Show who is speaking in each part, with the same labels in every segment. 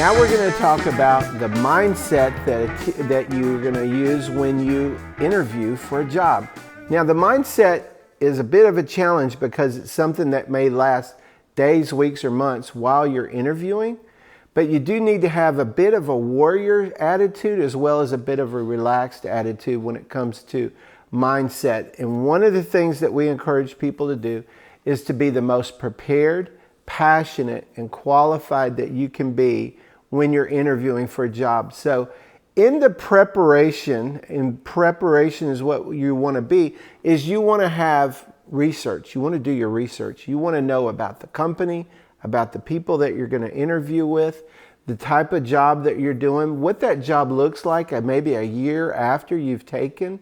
Speaker 1: Now we're going to talk about the mindset that you're going to use when you interview for a job. Now the mindset is a bit of a challenge because it's something that may last days, weeks, or months while you're interviewing. But you do need to have a bit of a warrior attitude as well as a bit of a relaxed attitude when it comes to mindset. And one of the things that we encourage people to do is to be the most prepared, passionate, and qualified that you can be when you're interviewing for a job. So in the preparation, and preparation is what you want to be, is you want to have research. You want to do your research. You want to know about the company, about the people that you're going to interview with, the type of job that you're doing, what that job looks like maybe a year after you've taken,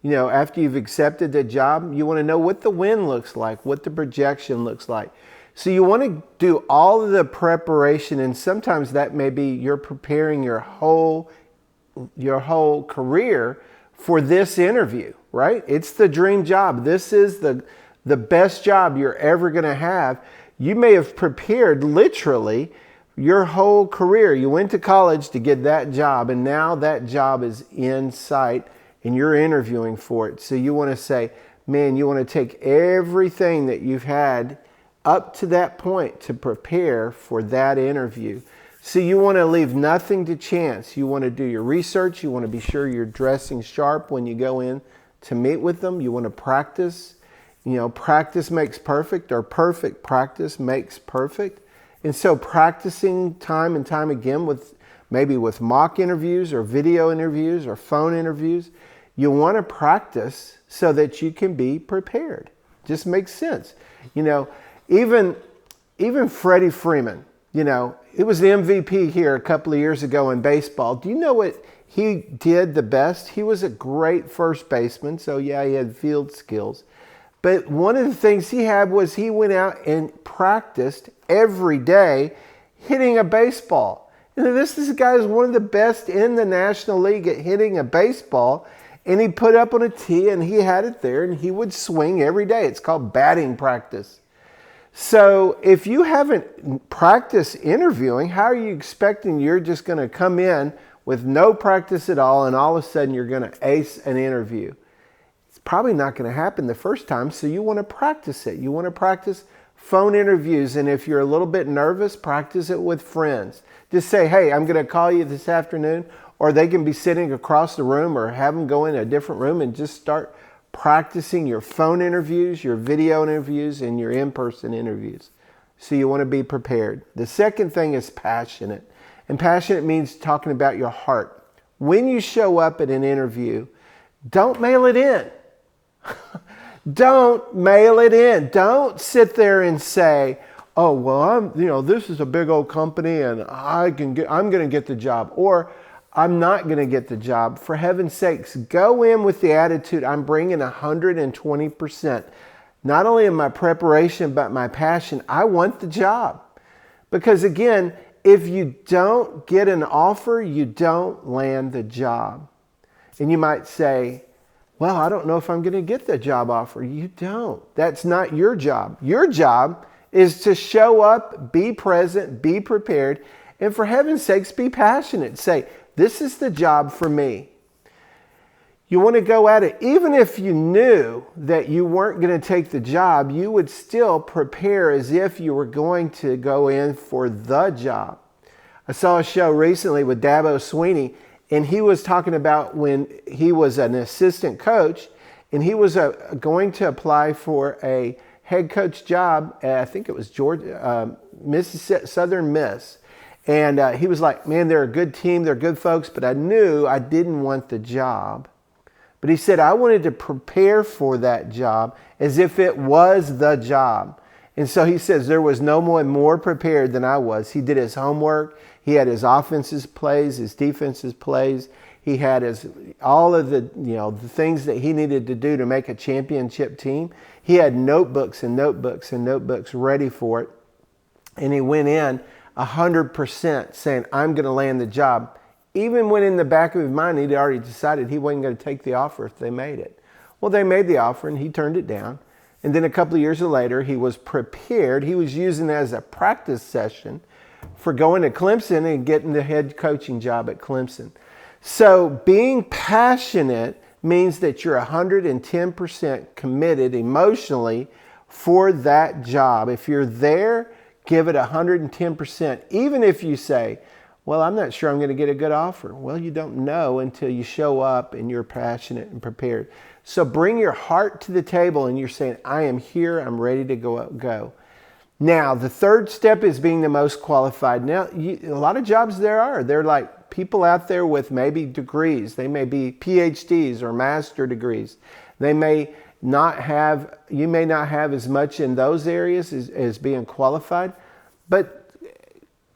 Speaker 1: after you've accepted the job. You want to know what the win looks like, what the projection looks like. So you want to do all of the preparation, and sometimes that may be you're preparing your whole career for this interview, right? It's the dream job. This is the best job you're ever going to have. You may have prepared literally your whole career. You went to college to get that job, and now that job is in sight and you're interviewing for it. So you want to say, man, you want to take everything that you've had up to that point to prepare for that interview. So you want to leave nothing to chance. You want to do your research. You want to be sure you're dressing sharp when you go in to meet with them. You want to practice. Practice makes perfect, or perfect practice makes perfect. And so practicing time and time again with mock interviews or video interviews or phone interviews, you want to practice so that you can be prepared. Just makes sense. Even Freddie Freeman, it was the MVP here a couple of years ago in baseball. Do you know what he did the best? He was a great first baseman, so yeah, he had field skills. But one of the things he had was he went out and practiced every day hitting a baseball. This guy is one of the best in the National League at hitting a baseball, and he put up on a tee and he had it there and he would swing every day. It's called batting practice. So if you haven't practiced interviewing, how are you expecting you're just going to come in with no practice at all and all of a sudden you're going to ace an interview? It's probably not going to happen the first time, so you want to practice it. You want to practice phone interviews, and if you're a little bit nervous, practice it with friends. Just say, hey, I'm going to call you this afternoon, or they can be sitting across the room, or have them go in a different room and just start practicing your phone interviews, your video interviews, and your in-person interviews. So you want to be prepared. The second thing is passionate. And passionate means talking about your heart. When you show up at an interview, don't mail it in. Don't mail it in. Don't sit there and say, oh, well, this is a big old company and I'm going to get the job. Or I'm not going to get the job. For heaven's sakes, go in with the attitude, I'm bringing 120%. Not only in my preparation, but my passion. I want the job. Because again, if you don't get an offer, you don't land the job. And you might say, well, I don't know if I'm going to get the job offer. You don't. That's not your job. Your job is to show up, be present, be prepared, and for heaven's sakes, be passionate. Say, this is the job for me. You want to go at it. Even if you knew that you weren't going to take the job, you would still prepare as if you were going to go in for the job. I saw a show recently with Dabo Sweeney, and he was talking about when he was an assistant coach, and he was going to apply for a head coach job at, I think it was Georgia, Southern Miss. And he was like, man, they're a good team, they're good folks, but I knew I didn't want the job. But he said, I wanted to prepare for that job as if it was the job. And so he says there was no one more prepared than I was. He did his homework. He had his offensive plays, his defensive plays. He had all of the things that he needed to do to make a championship team. He had notebooks and notebooks and notebooks ready for it. And he went in 100% saying, I'm going to land the job. Even when in the back of his mind, he'd already decided he wasn't going to take the offer if they made it. Well, they made the offer and he turned it down. And then a couple of years later, he was prepared. He was using it as a practice session for going to Clemson and getting the head coaching job at Clemson. So being passionate means that you're 110% committed emotionally for that job. If you're there, give it 110%. Even if you say, well, I'm not sure I'm going to get a good offer. Well, you don't know until you show up and you're passionate and prepared. So bring your heart to the table and you're saying, I am here, I'm ready to go. Now, the third step is being the most qualified. Now, a lot of jobs they're like people out there with maybe degrees. They may be PhDs or master degrees. They may not have, you may not have as much in those areas as being qualified, but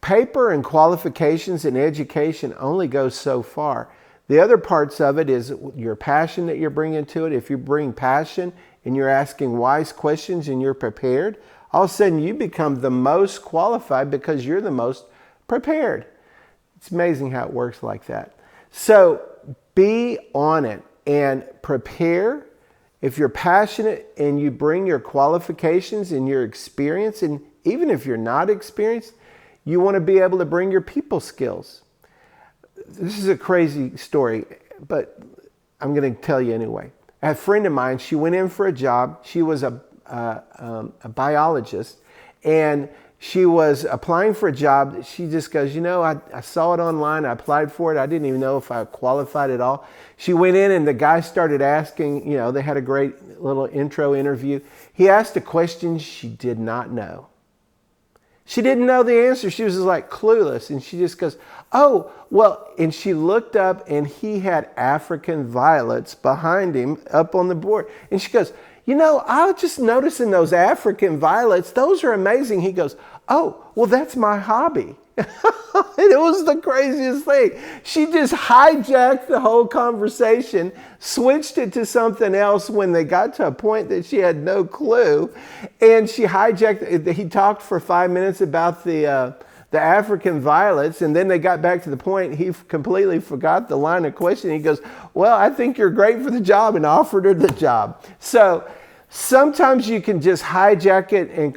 Speaker 1: paper and qualifications and education only goes so far. The other parts of it is your passion that you're bringing to it. If you bring passion and you're asking wise questions and you're prepared, all of a sudden you become the most qualified because you're the most prepared. It's amazing how it works like that. So be on it and prepare. If you're passionate and you bring your qualifications and your experience, and even if you're not experienced, you want to be able to bring your people skills. This is a crazy story, but I'm going to tell you anyway. I had a friend of mine, she went in for a job. She was a biologist, and she was applying for a job. She just goes, I saw it online. I applied for it. I didn't even know if I qualified at all. She went in and the guy started asking, they had a great little intro interview. He asked a question she did not know. She didn't know the answer. She was just like clueless. And she just goes, oh, well, and she looked up and he had African violets behind him up on the board. And she goes, I was just noticing those African violets. Those are amazing. He goes, oh, well, that's my hobby. And it was the craziest thing. She just hijacked the whole conversation, switched it to something else when they got to a point that she had no clue. And she hijacked it. He talked for 5 minutes about the African violets, and then they got back to the point. He completely forgot the line of questioning. He goes, well, I think you're great for the job, and offered her the job. So sometimes you can just hijack it and,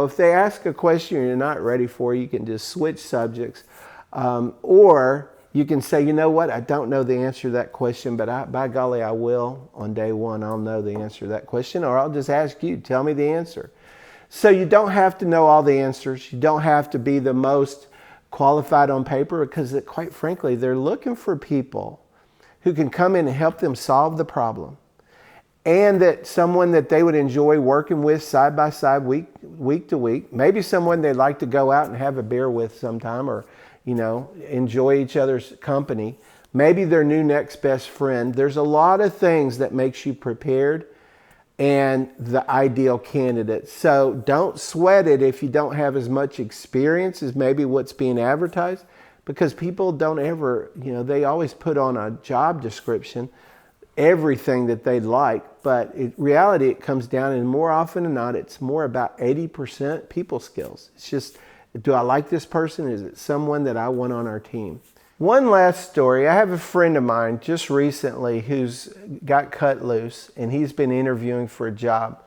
Speaker 1: if they ask a question you're not ready for, you can just switch subjects. Or you can say, I don't know the answer to that question, but by golly, I will. On day one, I'll know the answer to that question. Or I'll just ask you, tell me the answer. So you don't have to know all the answers. You don't have to be the most qualified on paper because, quite frankly, they're looking for people who can come in and help them solve the problem. And that someone that they would enjoy working with side by side, week to week. Maybe someone they'd like to go out and have a beer with sometime, or, enjoy each other's company. Maybe their new next best friend. There's a lot of things that makes you prepared and the ideal candidate. So don't sweat it if you don't have as much experience as maybe what's being advertised, because people don't ever, they always put on a job description everything that they'd like, but in reality it comes down, and more often than not, it's more about 80% people skills. It's just, do I like this person? Is it someone that I want on our team? One last story. I have a friend of mine just recently who's got cut loose, and he's been interviewing for a job.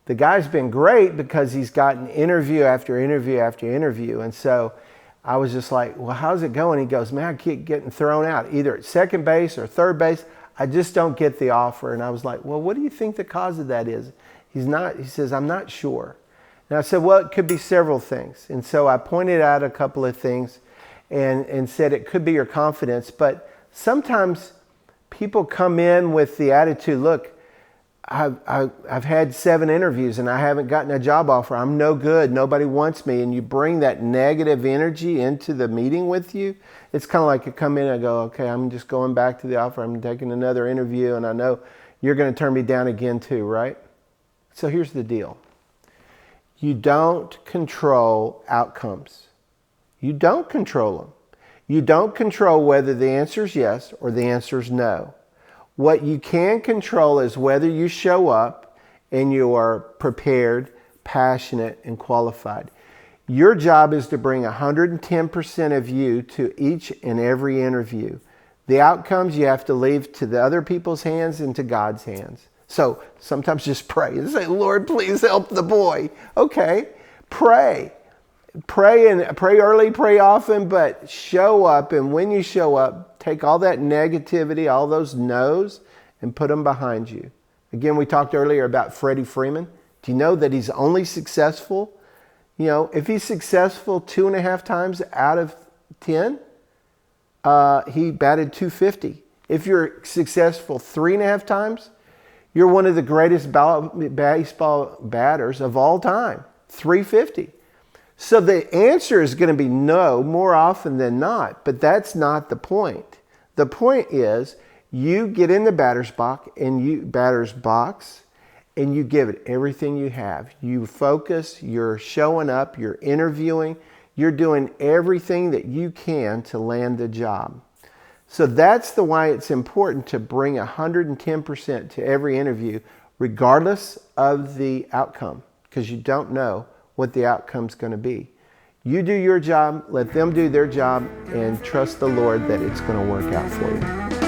Speaker 1: The guy's been great because he's gotten interview after interview after interview, and so I was just like, well, how's it going? He goes, man, I keep getting thrown out, either at second base or third base. I just don't get the offer. And I was like, well, what do you think the cause of that is? He says, I'm not sure. And I said, well, it could be several things. And so I pointed out a couple of things and said it could be your confidence. But sometimes people come in with the attitude, look, I've had 7 interviews and I haven't gotten a job offer. I'm no good. Nobody wants me. And you bring that negative energy into the meeting with you. It's kind of like you come in and go, okay, I'm just going back to the offer. I'm taking another interview and I know you're going to turn me down again too, right? So here's the deal. You don't control outcomes. You don't control them. You don't control whether the answer is yes or the answer is no. What you can control is whether you show up and you are prepared, passionate, and qualified. Your job is to bring 110% of you to each and every interview. The outcomes you have to leave to the other people's hands and to God's hands. So sometimes just pray and say, Lord, please help the boy. Okay, pray. pray and pray early, pray often, but show up. And when you show up, take all that negativity, all those no's, and put them behind you. Again, we talked earlier about Freddie Freeman. Do you know that he's only successful? You know, if he's successful 2.5 times out of 10, he batted .250. If you're successful 3.5 times, you're one of the greatest baseball batters of all time, .350. So the answer is going to be no more often than not, but that's not the point. The point is you get in the batter's box and you give it everything you have. You focus, you're showing up, you're interviewing, you're doing everything that you can to land the job. So that's the why it's important to bring 110% to every interview, regardless of the outcome, because you don't know what the outcome's going to be. You do your job, let them do their job, and trust the Lord that it's going to work out for you.